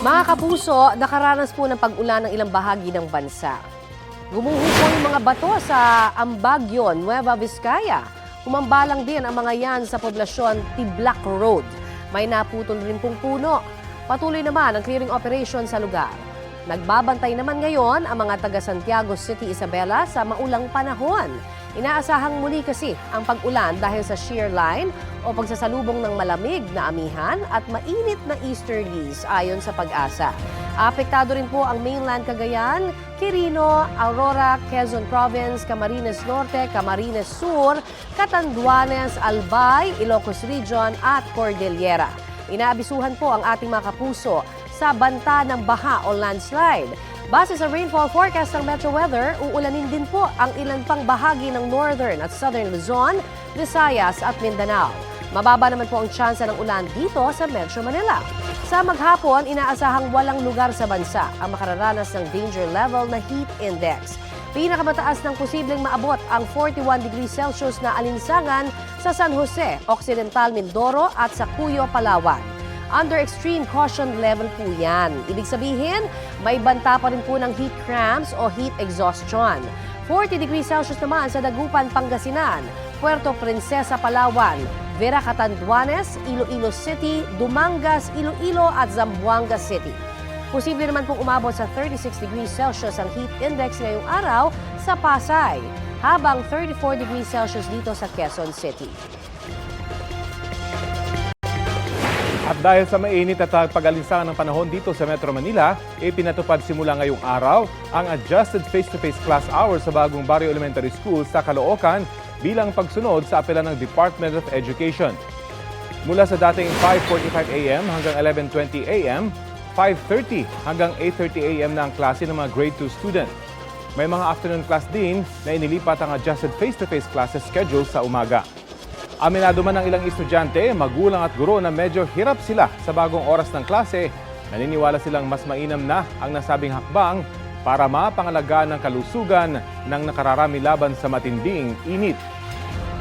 Mga kapuso, nakaranas po ng pag-ulan ng ilang bahagi ng bansa. Gumuho po yung mga bato sa Ambagyo, Nueva Vizcaya. Humambalang din ang mga yan sa poblasyon Tiblac Road. May naputol rin pong puno. Patuloy naman ang clearing operation sa lugar. Nagbabantay naman ngayon ang mga taga Santiago City, Isabela sa maulang panahon. Inaasahang muli kasi ang pag-ulan dahil sa shear line o pagsasalubong ng malamig na amihan at mainit na easterlies ayon sa Pag-asa. Apektado rin po ang mainland Cagayan, Quirino, Aurora, Quezon Province, Camarines Norte, Camarines Sur, Catanduanes, Albay, Ilocos Region at Cordillera. Inaabisuhan po ang ating mga kapuso sa banta ng baha o landslide. Base sa rainfall forecast ng Metro Weather, uulanin din po ang ilan pang bahagi ng Northern at Southern Luzon, Visayas at Mindanao. Mababa naman po ang tsansa ng ulan dito sa Metro Manila. Sa maghapon, inaasahang walang lugar sa bansa ang makararanas ng danger level na heat index. Pinakamataas ng posibleng maabot ang 41 degrees Celsius na alinsangan sa San Jose, Occidental Mindoro at sa Cuyo, Palawan. Under extreme caution level po yan. Ibig sabihin, may banta pa rin po ng heat cramps o heat exhaustion. 40 degrees Celsius naman sa Dagupan, Pangasinan, Puerto Princesa, Palawan, Vera Catanduanes, Iloilo City, Dumangas, Iloilo at Zamboanga City. Posible naman pong umabot sa 36 degrees Celsius ang heat index ngayong araw sa Pasay, habang 34 degrees Celsius dito sa Quezon City. At dahil sa mainit at pag-alinsangan ng panahon dito sa Metro Manila, ipinatupad simula ngayong araw ang adjusted face-to-face class hours sa bagong Barrio Elementary School sa Caloocan bilang pagsunod sa apela ng Department of Education. Mula sa dating 5:45 a.m. hanggang 11:20 a.m., 5:30 hanggang 8:30 a.m. na ang klase ng mga grade 2 student. May mga afternoon class din na inilipat ang adjusted face-to-face classes schedule sa umaga. Aminado man ng ilang estudyante, magulang at guro na medyo hirap sila sa bagong oras ng klase. Naniniwala silang mas mainam na ang nasabing hakbang para mapangalagaan ng kalusugan ng nakararami laban sa matinding init.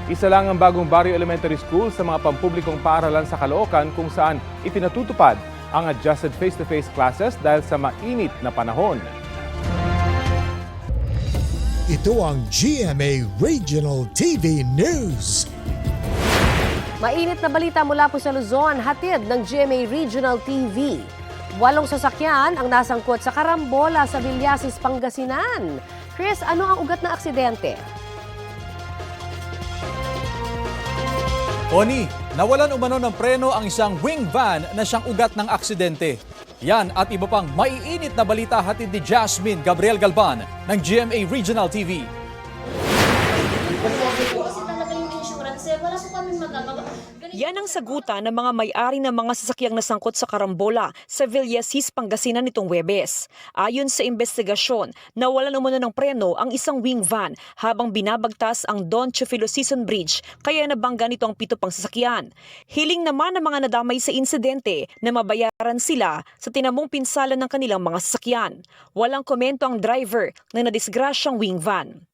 Isa lang ang bagong Barrio Elementary School sa mga pampublikong paaralan sa Caloocan kung saan ipinatutupad ang adjusted face-to-face classes dahil sa mainit na panahon. Ito ang GMA Regional TV News. Mainit na balita mula po sa Luzon, hatid ng GMA Regional TV. 8 sasakyan ang nasangkot sa karambola sa Villasis, Pangasinan. Chris, ano ang ugat na aksidente? Oni, nawalan umano ng preno ang isang wing van na siyang ugat ng aksidente. Yan at iba pang maiinit na balita hatid ni Jasmine Gabriel Galban ng GMA Regional TV. Yan ang sagutan ng mga may-ari ng mga sasakyang nasangkot sa karambola sa Villasis, Pangasinan nitong Huwebes. Ayon sa investigasyon, nawalan umano ng preno ang isang wing van habang binabagtas ang Don Chufilo Season Bridge kaya nabangga nito ang 7 pang sasakyan. Hiling naman ng mga nadamay sa insidente na mabayaran sila sa tinamong pinsala ng kanilang mga sasakyan. Walang komento ang driver na nadisgrasyang wing van.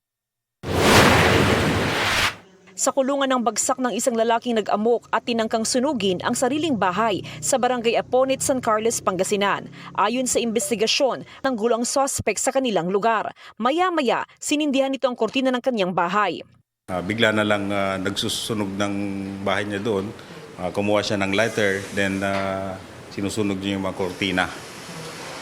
Sa kulungan ng bagsak ng isang lalaking nag-amok at tinangkang sunugin ang sariling bahay sa Barangay Aponit, San Carlos, Pangasinan. Ayon sa investigasyon, nanggulo ang suspect sa kanilang lugar. Maya-maya, sinindihan nito ang kortina ng kanyang bahay. Bigla na lang nagsusunog ng bahay niya doon. Kumuha siya ng lighter, then sinusunog niya yung mga kortina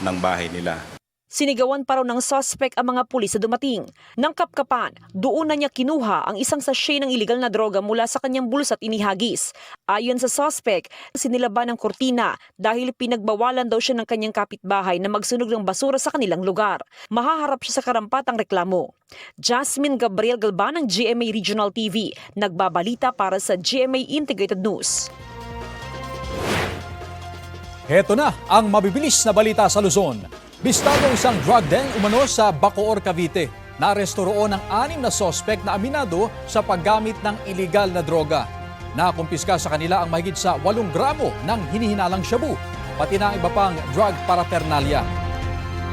ng bahay nila. Sinigawan pa raw ng suspect ang mga pulis na dumating. Nang kapkapan, doon na niya kinuha ang isang sachet ng iligal na droga mula sa kanyang bulsa at inihagis. Ayon sa suspect, sinilaban ng kortina dahil pinagbawalan daw siya ng kanyang kapitbahay na magsunog ng basura sa kanilang lugar. Mahaharap siya sa karampatang reklamo. Jasmine Gabriel Galban ng GMA Regional TV, nagbabalita para sa GMA Integrated News. Heto na ang mabibilis na balita sa Luzon. Bistado isang drug den umano sa Bacoor, Cavite. Naaresto roon ang 6 na suspect na aminado sa paggamit ng iligal na droga. Nakumpiska sa kanila ang mahigit sa 8 gramo ng hinihinalang shabu, pati na iba pang drug paraphernalia.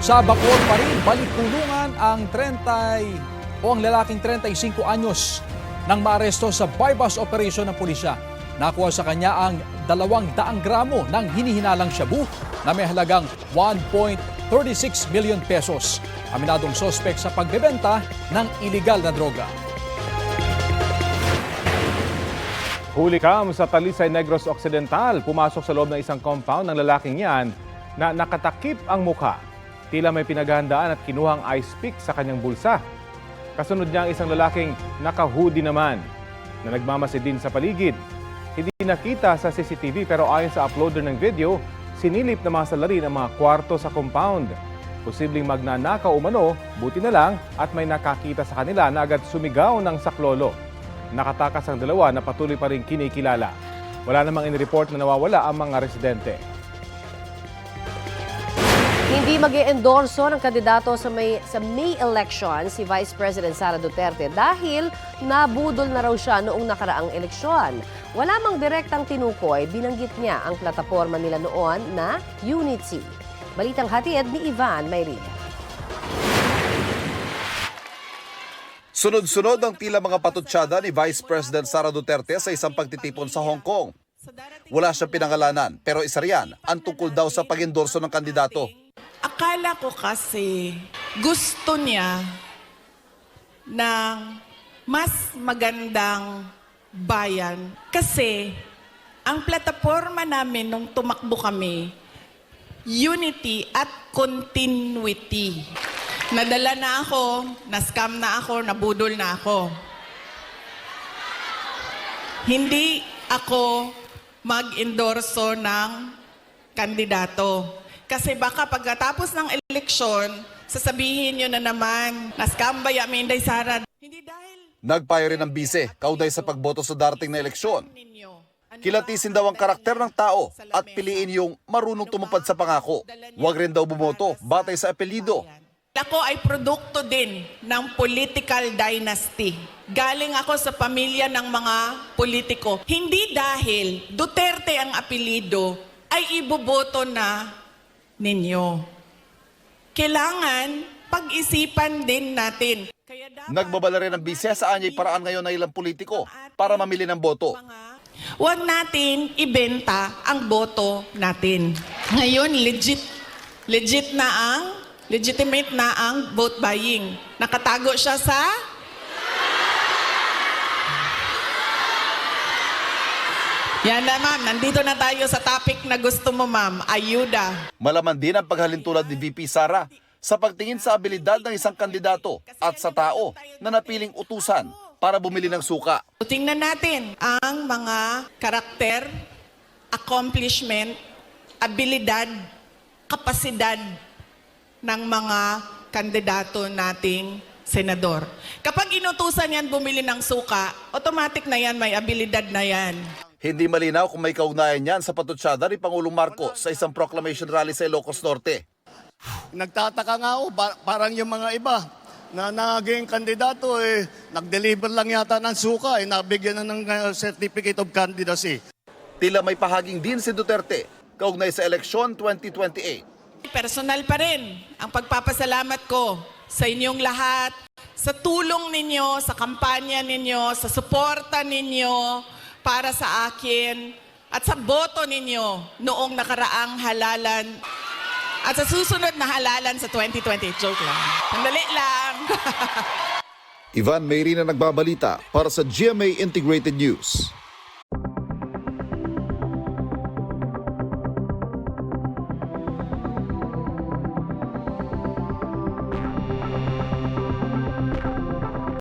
Sa Bacoor pa rin, balik kulungan ang ang lalaking 35 anyos nang maaresto sa bypass operation ng pulisya. Nakuha sa kanya ang 200 gramo ng hinihinalang shabu na may halagang 1.36 million pesos. Aminadong sospek sa pagbebenta ng iligal na droga. Huli kam sa Talisay, Negros Occidental. Pumasok sa loob ng isang compound ng lalaking yan na nakatakip ang mukha. Tila may pinaghahandaan at kinuhang ice pick sa kanyang bulsa. Kasunod niya ang isang lalaking naka-hoodie naman na nagmamasid din sa paligid. Hindi nakita sa CCTV pero ayon sa uploader ng video, sinilip na mga salarin ang mga kwarto sa compound. Posibleng magnanakaw umano, buti na lang at may nakakita sa kanila na agad sumigaw ng saklolo. Nakatakas ang dalawa na patuloy pa rin kinikilala. Wala namang inireport na nawawala ang mga residente. Hindi mag-i-endorso ng kandidato sa May election si Vice President Sara Duterte dahil nabudol na raw siya noong nakaraang eleksyon. Wala mang direktang tinukoy, binanggit niya ang plataforma nila noon na Unity. Balitang hatid ni Ivan Mayrina. Sunod-sunod ang tila mga patutsada ni Vice President Sara Duterte sa isang pagtitipon sa Hong Kong. Wala siyang pinangalanan pero isa riyan ang tungkol daw sa pag-endorso ng kandidato. Akala ko kasi gusto niya ng mas magandang bayan kasi ang plataforma namin nung tumakbo kami, unity at continuity. Nadala na ako, na-scam na ako, nabudol na ako. Hindi ako mag-endorso ng kandidato. Kasi baka pagkatapos ng eleksyon, sasabihin nyo na naman, na-scam ba yamin day Sara? Hindi dahil Nagpayo rin ang bise kaugnay sa pagboto sa darating na eleksyon. Kilatisin daw ang karakter ng tao at piliin yung marunong tumupad sa pangako. Huwag rin daw bumoto batay sa apelyido. ako ay produkto din ng political dynasty. Galing ako sa pamilya ng mga politiko. Hindi dahil Duterte ang apelido ay iboboto na ninyo. Kailangan pag-isipan din natin. Nagbabala rin ang bise sa anyay paraan ngayon ng ilang politiko para mamili ng boto. Huwag natin ibenta ang boto natin. Ngayon, legitimate na ang vote buying. Nakatago siya sa... Yan na ma'am, nandito na tayo sa topic na gusto mo ma'am, ayuda. Malaman din ang paghalintulad ni VP Sara sa pagtingin sa abilidad ng isang kandidato at sa tao na napiling utusan para bumili ng suka. Tingnan natin ang mga karakter, accomplishment, abilidad, kapasidad ng mga kandidato nating senador. Kapag inutusan yan bumili ng suka, automatic na yan, may abilidad na yan. Hindi malinaw kung may kaugnayan yan sa patutsada ni Pangulong Marcos sa isang proclamation rally sa Ilocos Norte. Nagtataka nga ako, parang yung mga iba na naging kandidato, nag-deliver lang yata ng suka, nabigyan na ng certificate of candidacy. Tila may pahaging din si Duterte kaugnay sa eleksyon 2028. Personal pa rin ang pagpapasalamat ko sa inyong lahat, sa tulong ninyo, sa kampanya ninyo, sa suporta ninyo para sa akin at sa boto ninyo noong nakaraang halalan at sa susunod na halalan sa 2020. Joke lang. Sandali lang. Ivan Mayrina nagbabalita para sa GMA Integrated News.